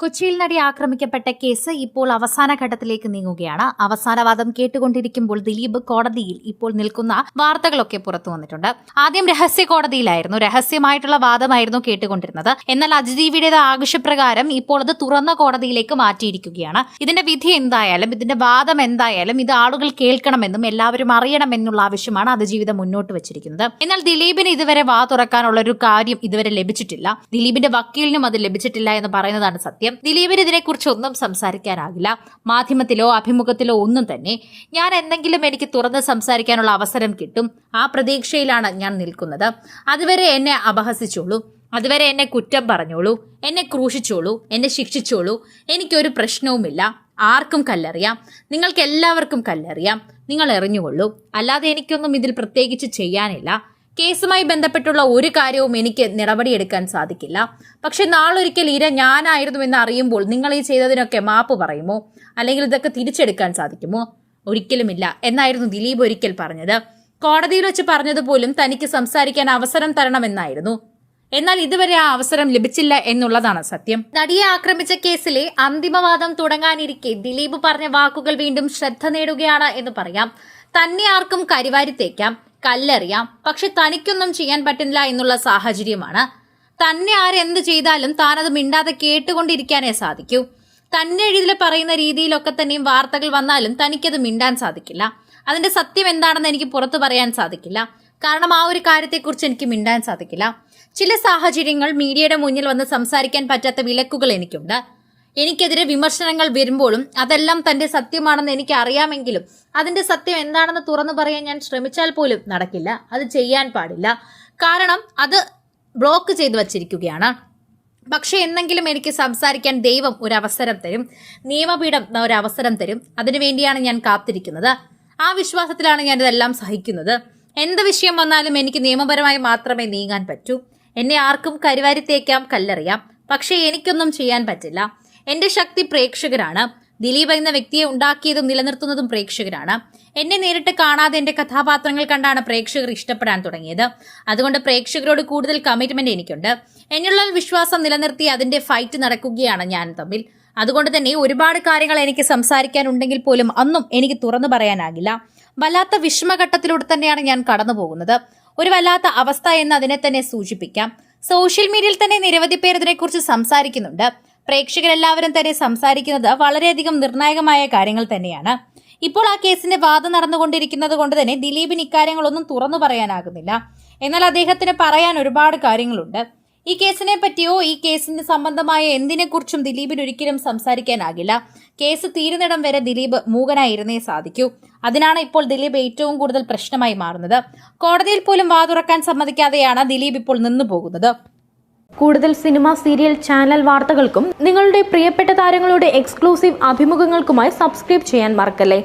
കൊച്ചിയിൽ നടി ആക്രമിക്കപ്പെട്ട കേസ് ഇപ്പോൾ അവസാന ഘട്ടത്തിലേക്ക് നീങ്ങുകയാണ്. അവസാനവാദം കേട്ടുകൊണ്ടിരിക്കുമ്പോൾ ദിലീപ് കോടതിയിൽ ഇപ്പോൾ നിൽക്കുന്ന വാർത്തകളൊക്കെ പുറത്തു വന്നിട്ടുണ്ട്. ആദ്യം രഹസ്യ കോടതിയിലായിരുന്നു, രഹസ്യമായിട്ടുള്ള വാദമായിരുന്നു കേട്ടുകൊണ്ടിരുന്നത്. എന്നാൽ അതിജീവിയുടെ ആവശ്യപ്രകാരം ഇപ്പോൾ അത് തുറന്ന കോടതിയിലേക്ക് മാറ്റിയിരിക്കുകയാണ്. ഇതിന്റെ വിധി എന്തായാലും, ഇതിന്റെ വാദം എന്തായാലും ഇത് ആളുകൾ കേൾക്കണമെന്നും എല്ലാവരും അറിയണമെന്നുള്ള ആവശ്യമാണ് അതിജീവിതം മുന്നോട്ട് വെച്ചിരിക്കുന്നത്. എന്നാൽ ദിലീപിന് ഇതുവരെ വാ തുറക്കാനുള്ള ഒരു കാര്യം ഇതുവരെ ലഭിച്ചിട്ടില്ല. ദിലീപിന്റെ വക്കീലിനും അത് ലഭിച്ചിട്ടില്ല എന്ന് പറയുന്നതാണ് സത്യം. ദിലീപിന് ഇതിനെക്കുറിച്ച് ഒന്നും സംസാരിക്കാനാകില്ല. മാധ്യമത്തിലോ അഭിമുഖത്തിലോ ഒന്നും തന്നെ. ഞാൻ എന്തെങ്കിലും എനിക്ക് തുറന്ന് സംസാരിക്കാനുള്ള അവസരം കിട്ടും, ആ പ്രതീക്ഷയിലാണ് ഞാൻ നിൽക്കുന്നത്. അതുവരെ എന്നെ അപഹസിച്ചോളൂ, അതുവരെ എന്നെ കുറ്റം പറഞ്ഞോളൂ, എന്നെ ക്രൂശിച്ചോളൂ, എന്നെ ശിക്ഷിച്ചോളൂ, എനിക്കൊരു പ്രശ്നവുമില്ല. ആർക്കും കല്ലെറിയാം, നിങ്ങൾക്ക് എല്ലാവർക്കും കല്ലെറിയാം, നിങ്ങൾ എറിഞ്ഞുകൊള്ളൂ. അല്ലാതെ എനിക്കൊന്നും ഇതിൽ പ്രത്യേകിച്ച് ചെയ്യാനില്ല. കേസുമായി ബന്ധപ്പെട്ടുള്ള ഒരു കാര്യവും എനിക്ക് നടപടിയെടുക്കാൻ സാധിക്കില്ല. പക്ഷെ നാളൊരിക്കൽ ഇര ഞാനായിരുന്നുവെന്ന് അറിയുമ്പോൾ നിങ്ങൾ ഈ ചെയ്തതിനൊക്കെ മാപ്പ് പറയുമോ? അല്ലെങ്കിൽ ഇതൊക്കെ തിരിച്ചെടുക്കാൻ സാധിക്കുമോ? ഒരിക്കലുമില്ല എന്നായിരുന്നു ദിലീപ് ഒരിക്കൽ പറഞ്ഞത്. കോടതിയിൽ വെച്ച് പറഞ്ഞതുപോലും തനിക്ക് സംസാരിക്കാൻ അവസരം തരണമെന്നായിരുന്നു. എന്നാൽ ഇതുവരെ ആ അവസരം ലഭിച്ചില്ല എന്നുള്ളതാണ് സത്യം. നടിയെ ആക്രമിച്ച കേസിലെ അന്തിമവാദം തുടങ്ങാനിരിക്കെ ദിലീപ് പറഞ്ഞ വാക്കുകൾ വീണ്ടും ശ്രദ്ധ നേടുകയാണ് എന്ന് പറയാം. തന്നെ ആർക്കും കരിവാരിത്തേക്കാം, കല്ലെറിയാം, പക്ഷെ തനിക്കൊന്നും ചെയ്യാൻ പറ്റില്ല എന്നുള്ള സാഹചര്യമാണ്. തന്നെ ആരെന്ത് ചെയ്താലും താനത് മിണ്ടാതെ കേട്ടുകൊണ്ടിരിക്കാനേ സാധിക്കൂ. തന്നെ എഴുതി പറയുന്ന രീതിയിലൊക്കെ തന്നെയും വാർത്തകൾ വന്നാലും തനിക്കത് മിണ്ടാൻ സാധിക്കില്ല. അതിന്റെ സത്യം എന്താണെന്ന് എനിക്ക് പുറത്തു പറയാൻ സാധിക്കില്ല. കാരണം ആ ഒരു കാര്യത്തെക്കുറിച്ച് എനിക്ക് മിണ്ടാൻ സാധിക്കില്ല. ചില സാഹചര്യങ്ങൾ മീഡിയയുടെ മുന്നിൽ വന്ന് സംസാരിക്കാൻ പറ്റാത്ത വിലക്കുകൾ എനിക്കുണ്ട്. എനിക്കെതിരെ വിമർശനങ്ങൾ വരുമ്പോഴും അതെല്ലാം തന്റെ സത്യമാണെന്ന് എനിക്ക് അറിയാമെങ്കിലും അതിന്റെ സത്യം എന്താണെന്ന് തുറന്നു പറയാൻ ഞാൻ ശ്രമിച്ചാൽ പോലും നടക്കില്ല. അത് ചെയ്യാൻ പാടില്ല. കാരണം അത് ബ്ലോക്ക് ചെയ്തു വച്ചിരിക്കുകയാണ്. പക്ഷെ എന്നെങ്കിലും എനിക്ക് സംസാരിക്കാൻ ദൈവം ഒരു അവസരം തരും, നിയമപീഠം ഒരു അവസരം തരും. അതിനുവേണ്ടിയാണ് ഞാൻ കാത്തിരിക്കുന്നത്. ആ വിശ്വാസത്തിലാണ് ഞാൻ ഇതെല്ലാം സഹിക്കുന്നത്. എന്ത് വിഷയം വന്നാലും എനിക്ക് നിയമപരമായി മാത്രമേ നീങ്ങാൻ പറ്റൂ. എന്നെ ആർക്കും കരിവാരിത്തേക്കാം, കല്ലെറിയാം, പക്ഷേ എനിക്കൊന്നും ചെയ്യാൻ പറ്റില്ല. എന്റെ ശക്തി പ്രേക്ഷകരാണ്. ദിലീപ് എന്ന വ്യക്തിയെ ഉണ്ടാക്കിയതും നിലനിർത്തുന്നതും പ്രേക്ഷകരാണ്. എന്നെ നേരിട്ട് കാണാതെ എന്റെ കഥാപാത്രങ്ങൾ കണ്ടാണ് പ്രേക്ഷകർ ഇഷ്ടപ്പെടാൻ തുടങ്ങിയത്. അതുകൊണ്ട് പ്രേക്ഷകരോട് കൂടുതൽ കമ്മിറ്റ്മെന്റ് എനിക്കുണ്ട്. എന്നുള്ള വിശ്വാസം നിലനിർത്തി അതിന്റെ ഫൈറ്റ് നടക്കുകയാണ് ഞാൻ തമ്മിൽ. അതുകൊണ്ട് തന്നെ ഒരുപാട് കാര്യങ്ങൾ എനിക്ക് സംസാരിക്കാനുണ്ടെങ്കിൽ പോലും അന്നും എനിക്ക് തുറന്നു പറയാനാകില്ല. വല്ലാത്ത വിഷമഘട്ടത്തിലൂടെ തന്നെയാണ് ഞാൻ കടന്നു പോകുന്നത്. ഒരു വല്ലാത്ത അവസ്ഥ എന്ന് അതിനെ തന്നെ സൂചിപ്പിക്കാം. സോഷ്യൽ മീഡിയയിൽ തന്നെ നിരവധി പേർ ഇതിനെക്കുറിച്ച് സംസാരിക്കുന്നുണ്ട്. പ്രേക്ഷകരെല്ലാവരും തന്നെ സംസാരിക്കുന്നത് വളരെയധികം നിർണായകമായ കാര്യങ്ങൾ തന്നെയാണ്. ഇപ്പോൾ ആ കേസിന്റെ വാദം നടന്നുകൊണ്ടിരിക്കുന്നത് കൊണ്ട് തന്നെ ദിലീപിന് ഇക്കാര്യങ്ങളൊന്നും തുറന്നു പറയാനാകുന്നില്ല. എന്നാൽ അദ്ദേഹത്തിന് പറയാൻ ഒരുപാട് കാര്യങ്ങളുണ്ട്. ഈ കേസിനെ പറ്റിയോ ഈ കേസിന് സംബന്ധമായ എന്തിനെക്കുറിച്ചും ദിലീപിന് ഒരിക്കലും സംസാരിക്കാനാകില്ല. കേസ് തീരുന്നിടം വരെ ദിലീപ് മൂകനായിരുന്നേ സാധിക്കൂ. അതിനാണ് ഇപ്പോൾ ദിലീപ് ഏറ്റവും കൂടുതൽ പ്രശ്നമായി മാറുന്നത്. കോടതിയിൽ പോലും വാ തുറക്കാൻ സമ്മതിക്കാതെയാണ് ദിലീപ് ഇപ്പോൾ നിന്നു പോകുന്നത്. കൂടുതൽ സിനിമ, സീരിയൽ, ചാനൽ വാർത്തകൾക്കും നിങ്ങളുടെ പ്രിയപ്പെട്ട താരങ്ങളുടെ എക്സ്ക്ലൂസീവ് അഭിമുഖങ്ങൾക്കുമായി സബ്സ്ക്രൈബ് ചെയ്യാൻ മറക്കല്ലേ.